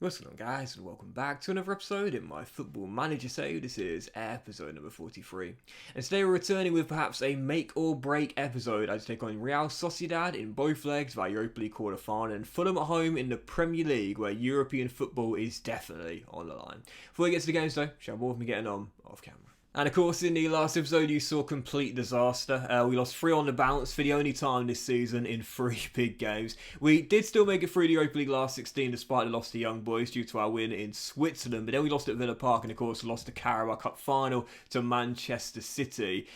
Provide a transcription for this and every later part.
What's going on, guys, and welcome back to another episode in my Football Manager save. This is episode number 43. And today we're returning with perhaps a make or break episode as we take on Real Sociedad in both legs of our Europa League quarter-final and Fulham at home in the Premier League, where European football is definitely on the line. Before we get to the games though, shall more of me getting on off camera. And of course, in the last episode, you saw complete disaster. We lost 3 on the bounce for the only time this season in 3 big games. We did still make it through the Europa League last 16 despite the loss to Young Boys due to our win in Switzerland. But then we lost at Villa Park and of course lost the Carabao Cup final to Manchester City.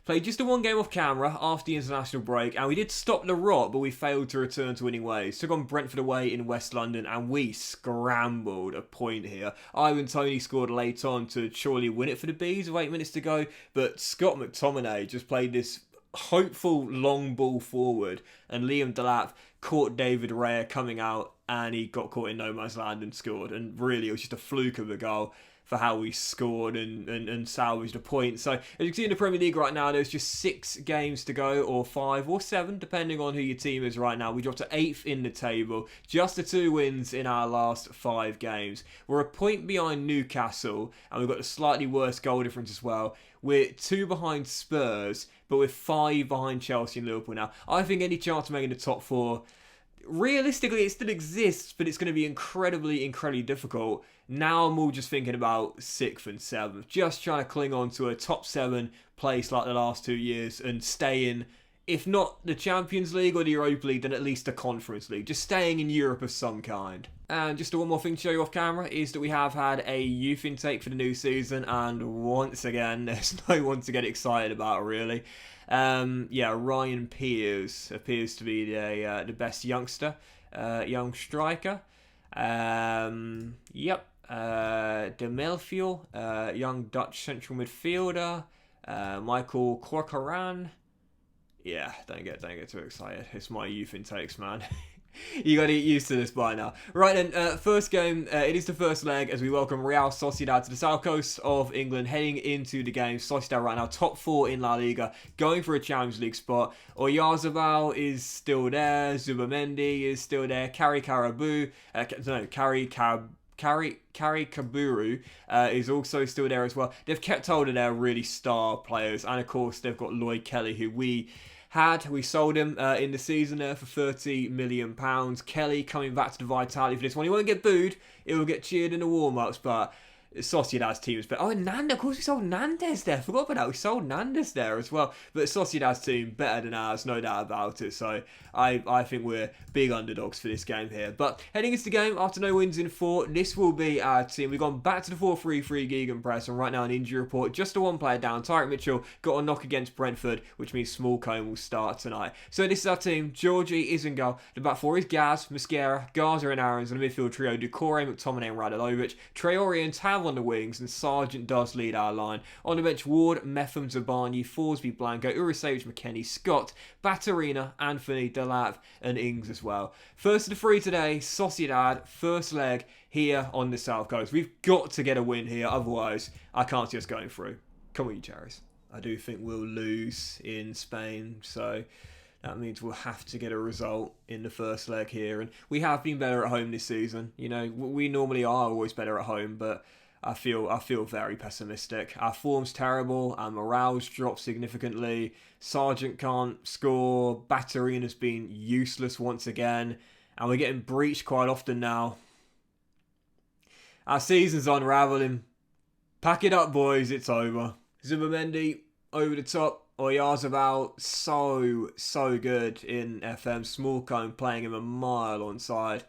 Played just the one game off camera after the international break, and we did stop the rot, but we failed to return to winning ways. Took on Brentford away in West London, and we scrambled a point here. Ivan Toney scored late on to surely win it for the Bees with 8 minutes to go, but Scott McTominay just played this hopeful long ball forward, and Liam Delap caught David Raya coming out, and he got caught in no man's land and scored. And really, it was just a fluke of a goal for how we scored and salvaged a point. So, as you can see in the Premier League right now, there's just 6 games to go, or 5 or 7, depending on who your team is right now. We dropped to 8th in the table, just the 2 wins in our last 5 games. We're a point behind Newcastle, and we've got a slightly worse goal difference as well. We're 2 behind Spurs, but we're 5 behind Chelsea and Liverpool now. I think any chance of making the top 4, realistically, it still exists, but it's going to be incredibly difficult. Now I'm all just thinking about 6th and 7th, just trying to cling on to a top 7 place like the last 2 years and stay in, if not the Champions League or the Europa League, then at least the Conference League, just staying in Europe of some kind. And just one more thing to show you off camera is that we have had a youth intake for the new season, and once again, there's no one to get excited about, really. Ryan Pears appears to be the best youngster, young striker. De Melfiel, young Dutch central midfielder. Michael Corcoran. Yeah, don't get too excited. It's my youth intakes, man. You got to get used to this by now. Right then, first game, it is the first leg as we welcome Real Sociedad to the south coast of England, heading into the game. Sociedad right now, top 4 in La Liga, going for a Champions League spot. Oyarzabal is still there, Zubamendi is still there, Kari Kaburu is also still there as well. They've kept hold of their really star players, and of course they've got Lloyd Kelly, who we sold him in the season there for £30 million. Kelly coming back to the vitality for this one. He won't get booed, it will get cheered in the warm-ups, but Sociedad's team is better. Oh, and Nanda, of course we sold Nandes there. Forgot about that. We sold Nandes there as well. But Sociedad's team better than ours, no doubt about it. So I think we're big underdogs for this game here. But heading into the game, after no wins in 4, this will be our team. We've gone back to the 4-3-3 Gegenpress, and right now an injury report. Just the one player down. Tyreek Mitchell got a knock against Brentford, which means Smallcombe will start tonight. So this is our team. Georgie is in goal. The back 4 is Gaz, Mosquera, Garza and Aarons, and the midfield trio Ducore, McTominay and Radulovic. Traore and Tav on the wings, and Sargent does lead our line. On the bench, Ward, Metham, Zabani, Forsby, Blanco, Urisevic, McKennie, Scott, Batarina, Anthony, Delap, and Ings as well. First of the 3 today, Sociedad, first leg here on the south coast. We've got to get a win here, otherwise I can't see us going through. Come on, you cherries. I do think we'll lose in Spain, so that means we'll have to get a result in the first leg here. And we have been better at home this season. You know, we normally are always better at home, but I feel very pessimistic. Our form's terrible, our morale's dropped significantly. Sargent can't score, Batarina's been useless once again, and we're getting breached quite often now. Our season's unravelling. Pack it up, boys, it's over. Zubamendi over the top. Oyarzabal, so good in FM. Smallcombe playing him a mile onside.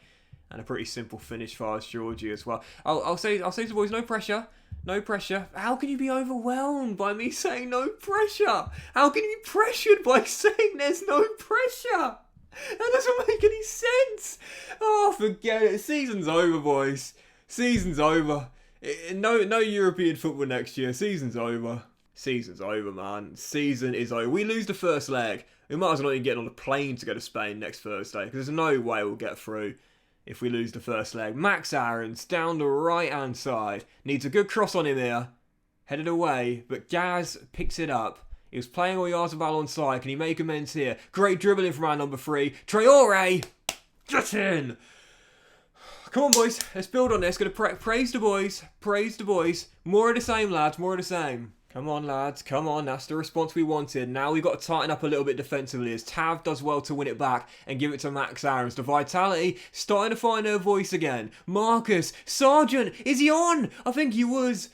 And a pretty simple finish for us, Georgie, as well. I'll say to the boys, no pressure. No pressure. How can you be overwhelmed by me saying no pressure? How can you be pressured by saying there's no pressure? That doesn't make any sense. Oh, forget it. Season's over, boys. Season's over. No European football next year. Season's over. Season's over, man. Season is over. We lose the first leg. We might as well not even get on a plane to go to Spain next Thursday, because there's no way we'll get through if we lose the first leg. Max Aarons down the right-hand side. Needs a good cross on him here. Headed away, but Gaz picks it up. He was playing Oyarzabal onside. Can he make amends here? Great dribbling from our number 3. Traore! Get in! Come on, boys. Let's build on this. Gonna praise the boys. Praise the boys. More of the same, lads. More of the same. Come on, lads. Come on. That's the response we wanted. Now we've got to tighten up a little bit defensively as Tav does well to win it back and give it to Max Aarons. The vitality starting to find her voice again. Marcus. Sargent. Is he on? I think he was.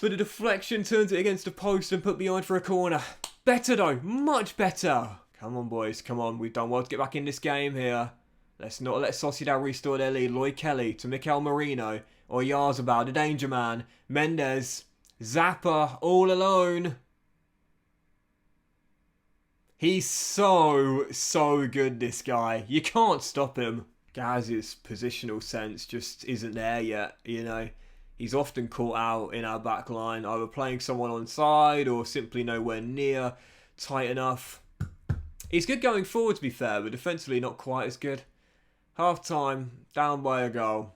But the deflection turns it against the post and put behind for a corner. Better though. Much better. Come on, boys. Come on. We've done well to get back in this game here. Let's not let Sociedad restore their lead. Lloyd Kelly to Mikel Merino. Or Yarzabal, the danger man. Mendes. Zappa, all alone. He's so good, this guy. You can't stop him. Gaz's positional sense just isn't there yet, you know. He's often caught out in our back line, either playing someone on side or simply nowhere near tight enough. He's good going forward, to be fair, but defensively not quite as good. Half time, down by a goal.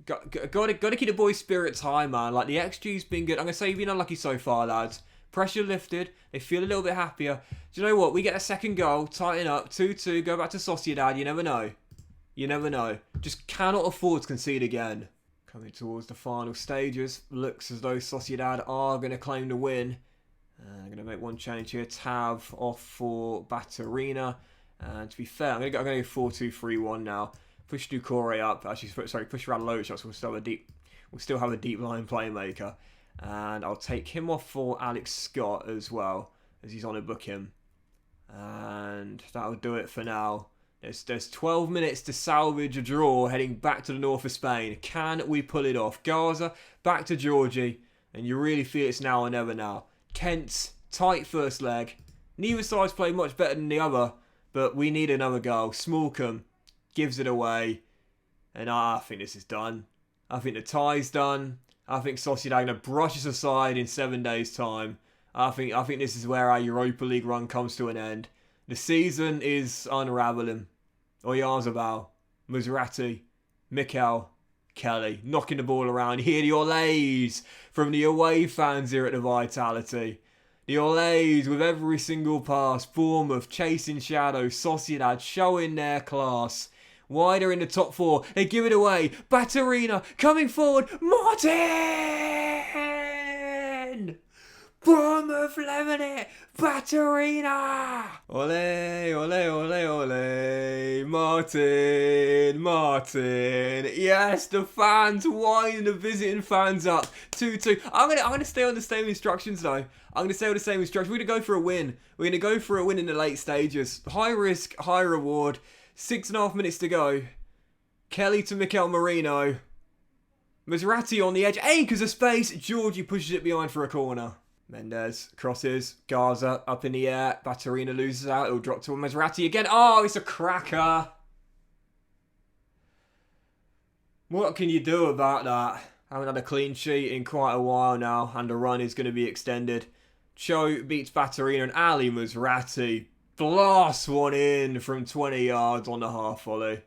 Got to keep the boys' spirits high, man. Like, the XG's been good. I'm going to say you've been unlucky so far, lads. Pressure lifted. They feel a little bit happier. Do you know what? We get a second goal, tighten up, 2-2, go back to Sociedad. You never know. You never know. Just cannot afford to concede again. Coming towards the final stages. Looks as though Sociedad are going to claim the win. I'm going to make one change here. Tav off for Baturina. And to be fair, I'm going to go 4-2-3-1 now. Push Ducore up. Actually, sorry, push Radalovic up. So we'll still have a deep line playmaker. And I'll take him off for Alex Scott as well, as he's on a booking. And that'll do it for now. There's 12 minutes to salvage a draw heading back to the north of Spain. Can we pull it off? Gaza, back to Georgie. And you really feel it's now or never now. Tense, tight first leg. Neither side's played much better than the other. But we need another goal. Smallcombe gives it away. And I think this is done. I think the tie's done. I think Sociedad are going to brush us aside in 7 days' time. I think this is where our Europa League run comes to an end. The season is unravelling. Oyarzabal, Maserati, Mikel, Kelly, knocking the ball around. You hear the olays from the away fans here at the Vitality. The olays with every single pass. Bournemouth chasing shadow. Sociedad showing their class. Wider in the top four. They give it away. Baturina coming forward. Martin! Bournemouth lemon it. Baturina! Ole, ole, ole, ole. Martin. Yes, the fans winding the visiting fans up. 2-2. I'm gonna stay on the same instructions though. I'm going to stay with the same instructions. We're going to go for a win. We're going to go for a win in the late stages. High risk, high reward. 6.5 minutes to go. Kelly to Mikel Merino. Maserati on the edge. Acres of space. Georgie pushes it behind for a corner. Mendes crosses. Gaza up in the air. Baturina loses out. It'll drop to Maserati again. Oh, it's a cracker. What can you do about that? I haven't had a clean sheet in quite a while now. And the run is going to be extended. Cho beats Baturina and Ali Maserati blasts one in from 20 yards on the half volley.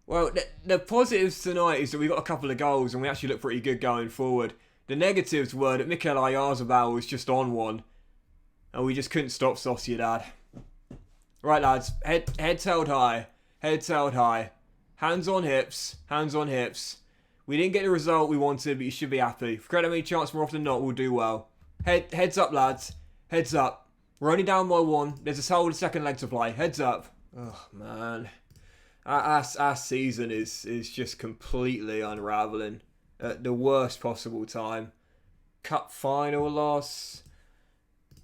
Well, the positives tonight is that we got a couple of goals and we actually look pretty good going forward. The negatives were that Mikel Oyarzabal was just on one and we just couldn't stop Sociedad. Right, lads, heads held high. Heads held high. Hands on hips. Hands on hips. We didn't get the result we wanted, but you should be happy. If credit me chance more often than not, we'll do well. Heads up, lads. Heads up. We're only down by one. There's a whole second leg to play. Heads up. Oh, man. Our season is just completely unravelling at the worst possible time. Cup final loss.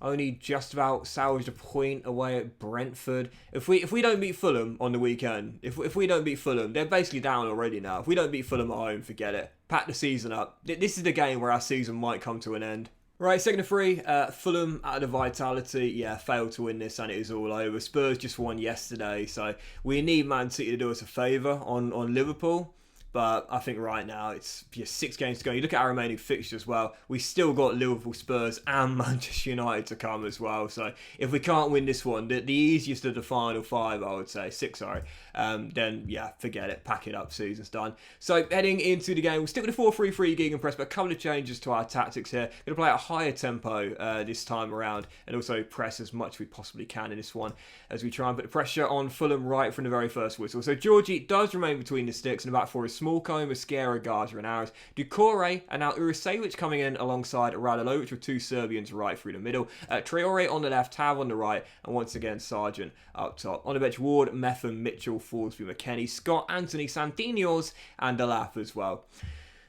Only just about salvaged a point away at Brentford. If we don't beat Fulham on the weekend, if we don't beat Fulham, they're basically down already now. If we don't beat Fulham at home, forget it. Pack the season up. This is the game where our season might come to an end. Right, second of three. Fulham at the Vitality. Yeah, failed to win this and it is all over. Spurs just won yesterday, so we need Man City to do us a favour on Liverpool. But I think right now it's just 6 games to go. You look at our remaining fixtures as well. We still got Liverpool, Spurs and Manchester United to come as well. So if we can't win this one, the easiest of the final 5, I would say, 6, sorry, then yeah, forget it. Pack it up, season's done. So heading into the game, we'll stick with the 4-3-3 gegenpress, but a couple of changes to our tactics here. Going to play at a higher tempo this time around and also press as much as we possibly can in this one as we try and put the pressure on Fulham right from the very first whistle. So Georgie does remain between the sticks, and about 4 is Smallcombe, Mascara, Garza and Aris. Ducore and now Urisevic coming in alongside Radalovic with 2 Serbians right through the middle. Traore on the left, Tav on the right, and once again Sargent up top. On the bench, Ward, Metham, Mitchell, Forsby, McKennie, Scott, Anthony, Santinos and Delap as well.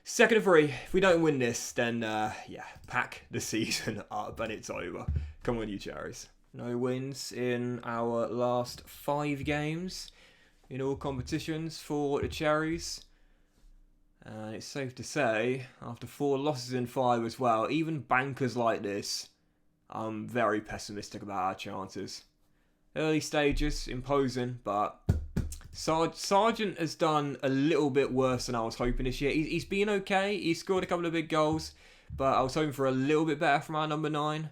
2nd of 3. If we don't win this, then yeah, pack the season up and it's over. Come on, you cherries. No wins in our last 5 games in all competitions for the Cherries. And it's safe to say, after 4 losses in 5 as well, even bankers like this, I'm very pessimistic about our chances. Early stages, imposing, but Sargent has done a little bit worse than I was hoping this year. He's been okay. He's scored a couple of big goals, but I was hoping for a little bit better from our number 9.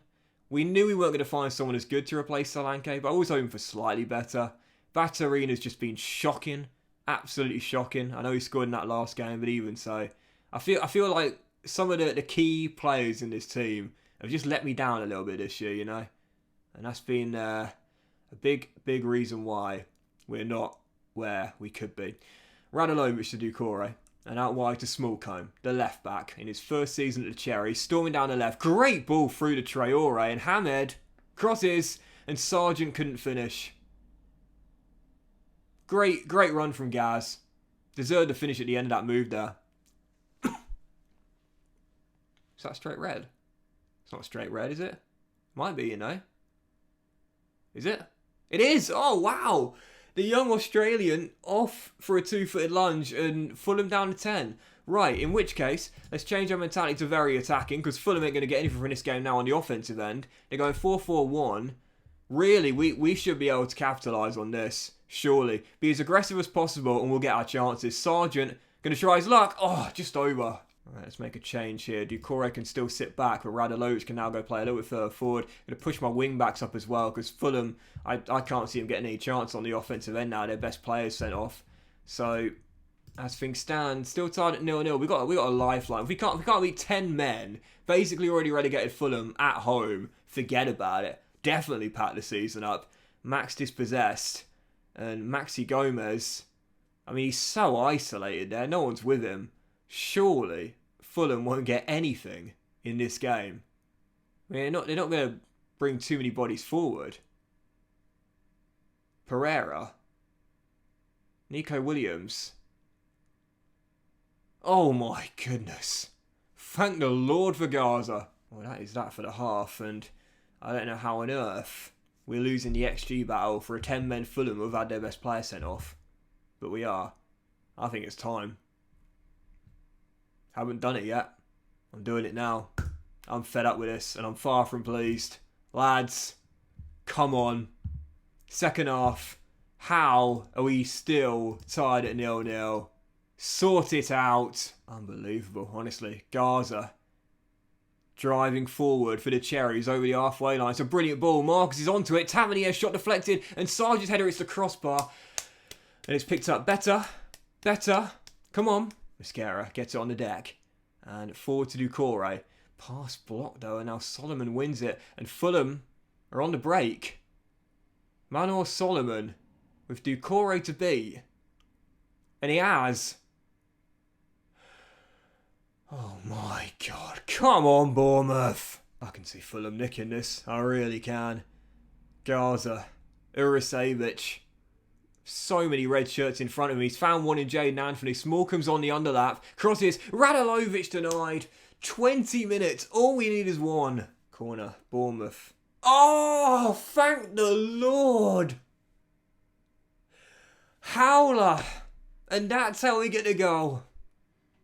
We knew we weren't going to find someone as good to replace Solanke, but I was hoping for slightly better. Batarina's just been shocking. Absolutely shocking. I know he scored in that last game, but even so, I feel like some of the key players in this team have just let me down a little bit this year, you know? And that's been a big reason why we're not where we could be. Radalovic to Ducore, and out wide to Smallcombe, the left back, in his first season at the Cherry, storming down the left. Great ball through to Traore, and Hamed crosses, and Sargent couldn't finish. Great run from Gaz. Deserved to finish at the end of that move there. Is that straight red? It's not straight red, is it? Might be, you know. Is it? It is! Oh, wow! The young Australian off for a 2-footed lunge and Fulham down to 10. Right, in which case, let's change our mentality to very attacking, because Fulham ain't going to get anything from this game now on the offensive end. They're going 4-4-1. Really, we should be able to capitalise on this, surely. Be as aggressive as possible and we'll get our chances. Sargent going to try his luck. Oh, just over. All right, let's make a change here. Ducore can still sit back, but Radalovic can now go play a little bit further forward. Going to push my wing backs up as well, because Fulham, I can't see them getting any chance on the offensive end now. Their best players sent off. So, as things stand, still tied at 0-0. We got a lifeline. If we can't beat 10 men, basically already relegated Fulham at home, forget about it. Definitely pack the season up. Max dispossessed. And Maxi Gomez, I mean, he's so isolated there. No one's with him. Surely Fulham won't get anything in this game. I mean, they're not going to bring too many bodies forward. Pereira. Nico Williams. Oh my goodness. Thank the Lord for Gaza. Well, that is that for the half, and I don't know how on earth we're losing the XG battle for a 10-men Fulham who've had their best player sent off. But we are. I think it's time. Haven't done it yet. I'm doing it now. I'm fed up with this and I'm far from pleased. Lads, come on. Second half. How are we still tied at 0-0? Sort it out. Unbelievable, honestly. Gaza driving forward for the Cherries over the halfway line. It's a brilliant ball. Marcus is onto it. Tavernier shot deflected. And Sargent's header hits the crossbar. And it's picked up better. Come on. Mascara gets it on the deck. And forward to Ducore. Pass blocked though. And now Solomon wins it. And Fulham are on the break. Manor Solomon with Ducore to beat. And he has. Oh my God. Come on, Bournemouth. I can see Fulham nicking this. I really can. Gaza. Urisevic. So many red shirts in front of him. He's found one in Jaden Anthony. Smallcomb's on the underlap. Crosses. Radalovic denied. 20 minutes. All we need is one. Corner. Bournemouth. Oh, thank the Lord. Howler. And that's how we get the goal.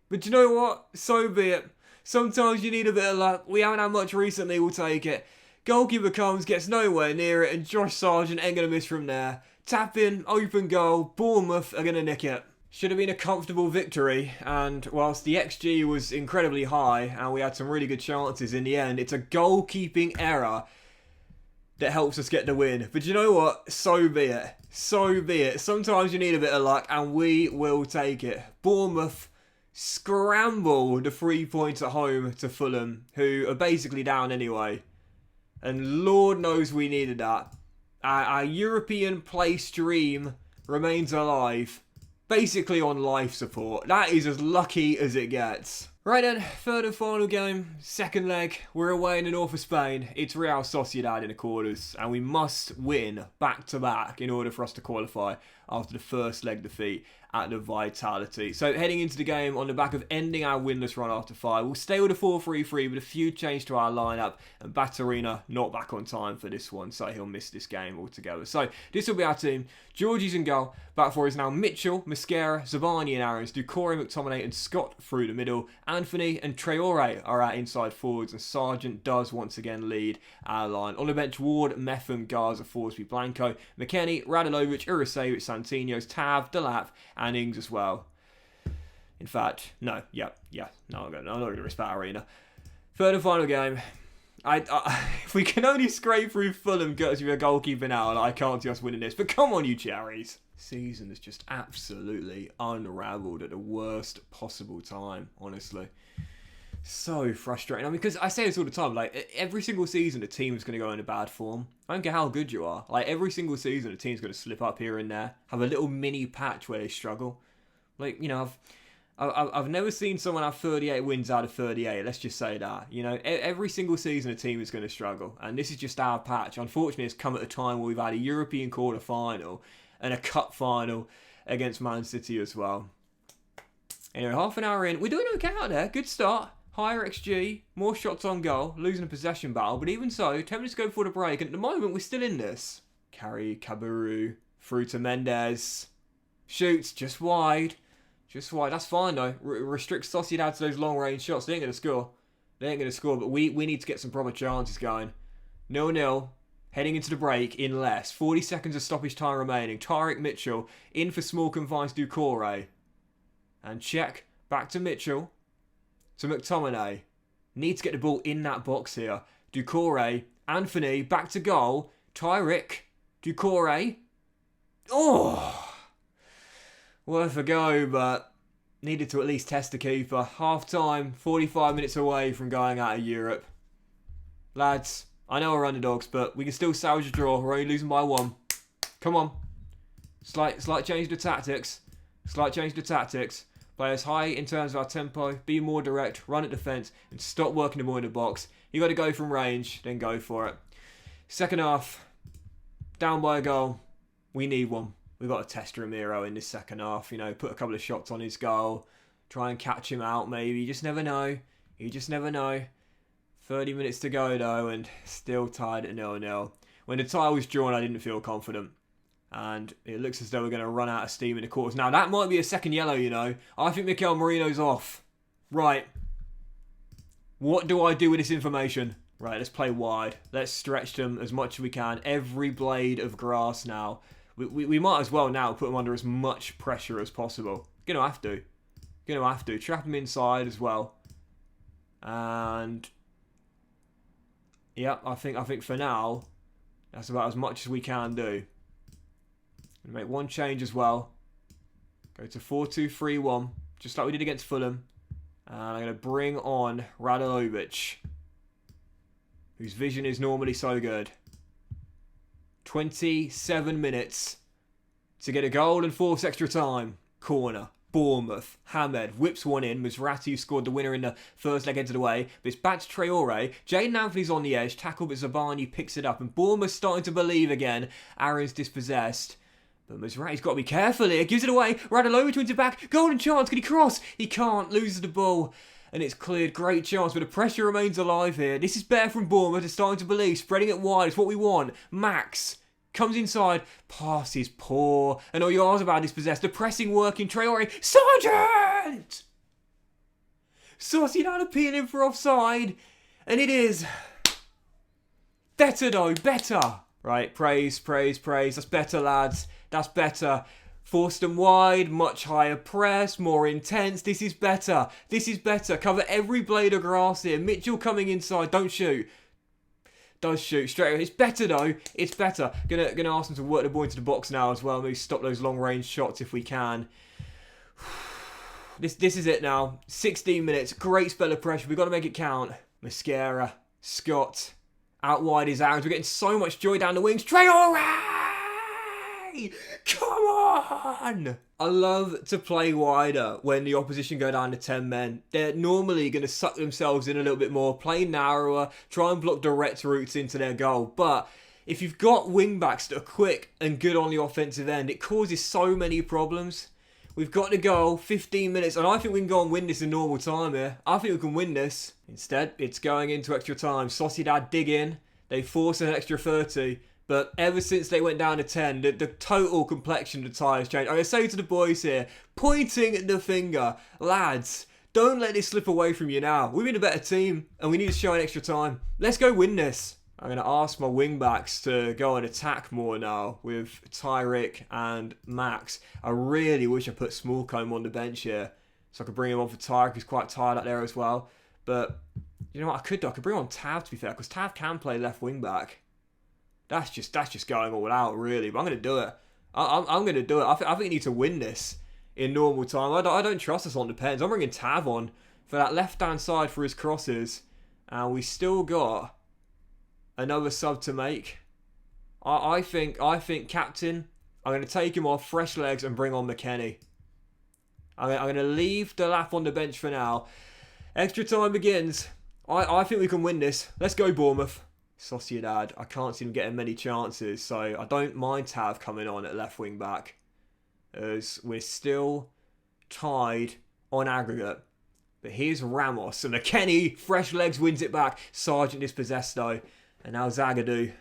But you know what? So be it. Sometimes you need a bit of luck. We haven't had much recently, we'll take it. Goalkeeper comes, gets nowhere near it, and Josh Sargent ain't going to miss from there. Tap in, open goal, Bournemouth are going to nick it. Should have been a comfortable victory, and whilst the XG was incredibly high and we had some really good chances in the end, it's a goalkeeping error that helps us get the win. But you know what? So be it. So be it. Sometimes you need a bit of luck, and we will take it. Bournemouth scramble the 3 points at home to Fulham, who are basically down anyway. And Lord knows we needed that. Our European place dream remains alive. Basically on life support. That is as lucky as it gets. Right then, third and final game, second leg. We're away in the north of Spain. It's Real Sociedad in the quarters, and we must win back-to-back in order for us to qualify after the first leg defeat at the Vitality. So heading into the game on the back of ending our winless run after 5, we'll stay with a 4-3-3 with a few changes to our lineup, and Batarina not back on time for this one, so he'll miss this game altogether. So this will be our team. Georgie's in goal. Back four is now Mitchell, Mosquera, Zabani and Aarons, Doucouré, McTominay and Scott through the middle. Anthony and Traore are our inside forwards, and Sargent does once again lead our line. On the bench, Ward, Metham, Garza, Forsby, Blanco, McKennie, Radulovic, Urisevic, Santinios, Tav, Delap and Ings as well. In fact, no, no, I'm not going to risk Batarina. Third and final game. If we can only scrape through Fulham courtesy of a goalkeeper now, I can't see us winning this. But come on, you cherries. Season is just absolutely unravelled at the worst possible time, honestly. So frustrating. I mean, because I say this all the time, like, every single season a team is going to go into bad form. I don't care how good you are. Like, every single season a team's going to slip up here and there, have a little mini patch where they struggle. Like, you know, I've never seen someone have 38 wins out of 38, let's just say that. You know, every single season a team is going to struggle, and this is just our patch. Unfortunately, it's come at a time where we've had a European quarter-final and a cup final against Man City as well. Anyway, half an hour in, we're doing okay out there. Good start. Higher XG, more shots on goal, losing a possession battle, but even so, tempted to go for the break, and at the moment we're still in this. Carry Kabaru through to Mendes. Shoots, just wide. Just wide. That's fine though. Restrict Sociedad to those long range shots. They ain't going to score. They ain't going to score, but we need to get some proper chances going. 0-0. Heading into the break in less. 40 seconds of stoppage time remaining. Tyrick Mitchell in for small confines Doucouré. And check. Back to Mitchell. To McTominay. Need to get the ball in that box here. Doucouré. Anthony. Back to goal. Tyrick. Doucouré. Oh! Worth a go, but needed to at least test the keeper. Half time, 45 minutes away from going out of Europe. Lads, I know we're underdogs, but we can still salvage a draw. We're only losing by 1. Come on. Slight change to tactics. Slight change to tactics. Play us high in terms of our tempo. Be more direct. Run at defence. And stop working the ball in the box. You got to go from range. Then go for it. Second half. Down by a goal. We need one. We've got to test Ramiro in this second half. You know, put a couple of shots on his goal. Try and catch him out, maybe. You just never know. You just never know. 30 minutes to go, though, and still tied at 0-0. When the tie was drawn, I didn't feel confident. And it looks as though we're going to run out of steam in the quarters. Now, that might be a second yellow, you know. I think Mikel Merino's off. Right. What do I do with this information? Right, let's play wide. Let's stretch them as much as we can. Every blade of grass now. We might as well now put them under as much pressure as possible. Gonna have to. Trap them inside as well. And yeah, I think for now, that's about as much as we can do. Gonna make one change as well. Go to 4-2-3-1, just like we did against Fulham. And I'm gonna bring on Radulovic, whose vision is normally so good. 27 minutes to get a goal and force extra time. Corner. Bournemouth. Hamed whips one in. Mizrahi, who scored the winner in the first leg, heads it away. But it's back to Traore. Jaden Anthony's on the edge. Tackled, but Zabani picks it up. And Bournemouth starting to believe again. Aaron's dispossessed. But Mizrahi's got to be careful here. Gives it away. Radulovic wins it back. Golden chance. Can he cross? He can't. Loses the ball. And it's cleared. Great chance, but the pressure remains alive here. This is better from Bournemouth. They're starting to believe. Spreading it wide. It's what we want. Max comes inside. Pass is poor. And Oyarzabal is possessed. The pressing working. Traore. Sargent! Sociedad appealing for offside. And it is. Better though. Better. Right. Praise. That's better, lads. That's better. Forced them wide, much higher press, more intense. This is better. This is better. Cover every blade of grass here. Mitchell coming inside. Don't shoot. Does shoot straight away. It's better though. It's better. Gonna ask them to work the ball into the box now as well. Maybe stop those long range shots if we can. This is it now. 16 minutes. Great spell of pressure. We've got to make it count. Mascara. Scott. Out wide is Aaron. We're getting so much joy down the wings. Traore! Come on! I love to play wider when the opposition go down to 10 men. They're normally going to suck themselves in a little bit more, play narrower, try and block direct routes into their goal. But if you've got wing-backs that are quick and good on the offensive end, it causes so many problems. We've got to go 15 minutes, and I think we can go and win this in normal time here. I think we can win this. Instead, it's going into extra time. Sociedad dig in. They force an extra 30. But ever since they went down to 10, the total complexion of the tie has changed. I say to the boys here, pointing the finger, lads, don't let this slip away from you now. We've been a better team, and we need to show an extra time. Let's go win this. I'm going to ask my wing-backs to go and attack more now with Tyrick and Max. I really wish I put Smallcombe on the bench here, so I could bring him on for Tyrick, who's quite tired out there as well. But, you know what, I could do? I could bring on Tav, to be fair, because Tav can play left wing-back. That's just going all out, really. But I'm going to do it. I'm going to do it. I think we need to win this in normal time. I don't trust us on the pens. I'm bringing Tav on for that left-hand side for his crosses. And we still got another sub to make. I think captain, I'm going to take him off, fresh legs, and bring on McKennie. I'm going to leave Delap on the bench for now. Extra time begins. I think we can win this. Let's go, Bournemouth. Sociedad, I can't see them getting many chances, so I don't mind Tav coming on at left wing back, as we're still tied on aggregate. But here's Ramos, and McKennie, fresh legs, wins it back. Sargent dispossessed though, and now Zagadou,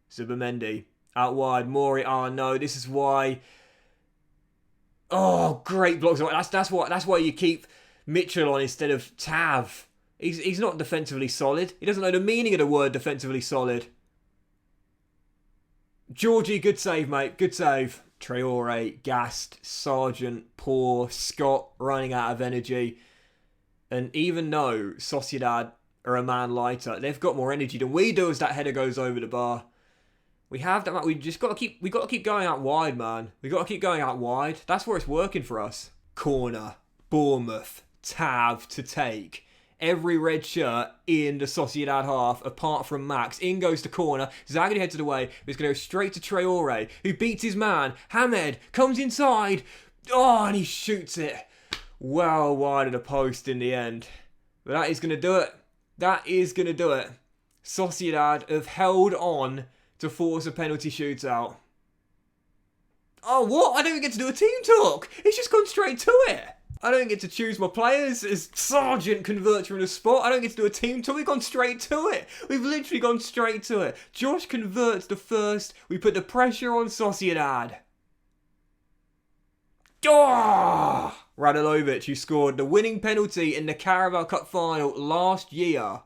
Zubimendi, out wide, Mori. Oh no, this is why. Oh, great blocks. That's why you keep Mitchell on instead of Tav. He's not defensively solid. He doesn't know the meaning of the word defensively solid. Georgie, good save, mate. Good save. Traore, gassed. Sargent, poor. Scott, running out of energy. And even though Sociedad are a man lighter, they've got more energy than we do as that header goes over the bar. We have that. We just got to keep going out wide, man. We got to keep going out wide. That's where it's working for us. Corner. Bournemouth. Tav to take. Every red shirt in the Sociedad half, apart from Max. In goes the corner. Zagadou heads it away. He's going to go straight to Traore, who beats his man. Hamed comes inside. Oh, and he shoots it well wide of the post in the end. But that is going to do it. That is going to do it. Sociedad have held on to force a penalty shootout. Oh, what? I don't even get to do a team talk. It's just gone straight to it. I don't get to choose my players as Sargent converts from the spot. I don't get to do a team talk. We've gone straight to it. We've literally gone straight to it. Josh converts the first. We put the pressure on Sociedad. Oh! Radulovic, who scored the winning penalty in the Carabao Cup final last year.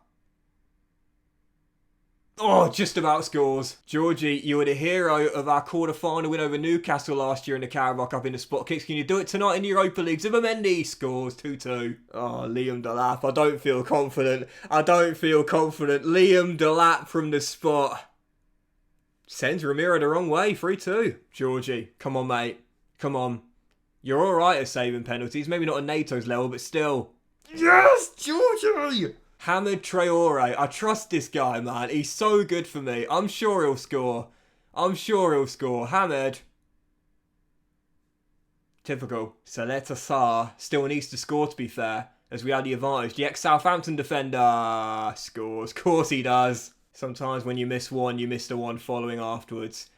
Oh, just about scores. Georgie, you were the hero of our quarter-final win over Newcastle last year in the Carabao Cup in the spot kicks. Can you do it tonight in the Europa League? Zubimendi scores 2-2. Oh, Liam Delap. I don't feel confident. Liam Delap from the spot. Sends Ramiro the wrong way. 3-2. Georgie, come on, mate. Come on. You're all right at saving penalties. Maybe not at NATO's level, but still. Yes, Georgie! Hamed Traore. I trust this guy, man. He's so good for me. I'm sure he'll score. Hamed. Typical. Saleta Sarr still needs to score, to be fair, as we had the advantage. The ex-Southampton defender scores. Of course he does. Sometimes when you miss one, you miss the one following afterwards.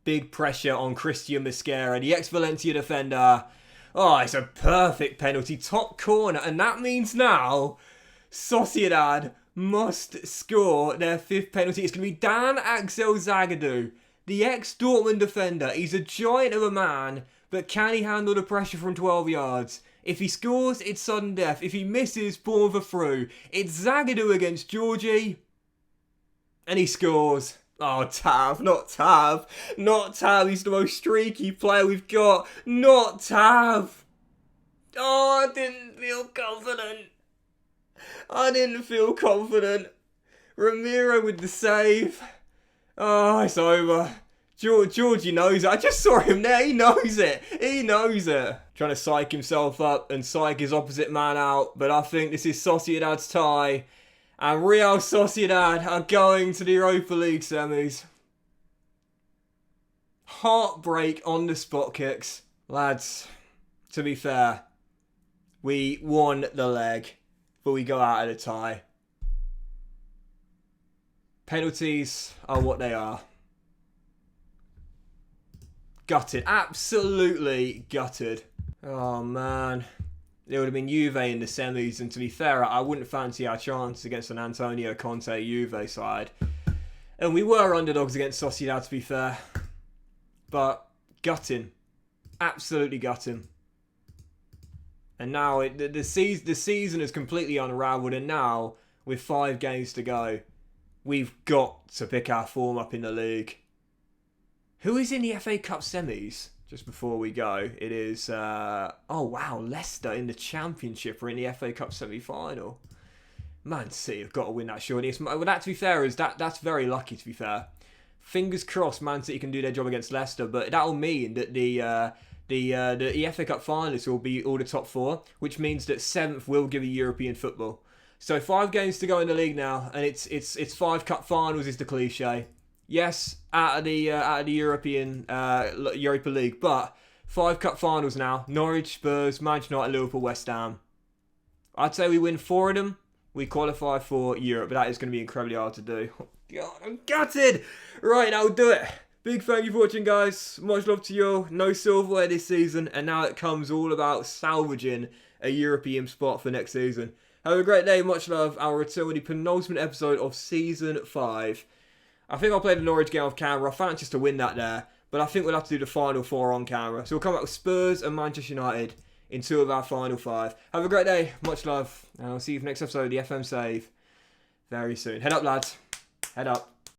Big pressure on Christian Mosquera, the ex-Valencia defender. Oh, it's a perfect penalty. Top corner. And that means now Sociedad must score their fifth penalty. It's going to be Dan Axel Zagadou, the ex-Dortmund defender. He's a giant of a man, but can he handle the pressure from 12 yards? If he scores, it's sudden death. If he misses, Bournemouth are through. It's Zagadou against Georgie, and he scores. Oh, Tav, not Tav. Not Tav, he's the most streaky player we've got. Not Tav. Oh, I didn't feel confident. I didn't feel confident. Ramiro with the save. Oh, it's over. Georgie knows it. I just saw him there. He knows it. He knows it. Trying to psych himself up and psych his opposite man out. But I think this is Sociedad's tie. And Real Sociedad are going to the Europa League semis. Heartbreak on the spot kicks. Lads, to be fair, we won the leg, but we go out at a tie. Penalties are what they are. Gutted. Absolutely gutted. Oh, man. It would have been Juve in the semis, and to be fair, I wouldn't fancy our chance against an Antonio Conte Juve side. And we were underdogs against Sociedad, to be fair. But gutting. Absolutely gutting. And now the season is completely unravelled, and now, with 5 games to go, we've got to pick our form up in the league. Who is in the FA Cup semis? Just before we go, it is, oh wow, Leicester in the Championship or in the FA Cup semi-final. Man City have got to win that, surely. Well, that, to be fair, that's very lucky, to be fair. Fingers crossed Man City can do their job against Leicester, but that'll mean that the FA Cup finalists will be all the top 4, which means that 7th will give a European football. So 5 games to go in the league now, and it's 5 cup finals is the cliche. Yes, out of the European Europa League, but 5 cup finals now. Norwich, Spurs, Manchester United, Liverpool, West Ham. I'd say we win 4 of them. We qualify for Europe, but that is going to be incredibly hard to do. Oh, God, I'm gutted. Right, now we'll do it. Big thank you for watching, guys. Much love to you all. No silverware this season, and now it comes all about salvaging a European spot for next season. Have a great day. Much love. I'll return with the penultimate episode of Season 5. I think I'll play the Norwich game off camera. I fancy just to win that there. But I think we'll have to do the final 4 on camera. So we'll come back with Spurs and Manchester United in 2 of our final 5. Have a great day. Much love. And I'll see you for the next episode of the FM Save very soon. Head up, lads. Head up.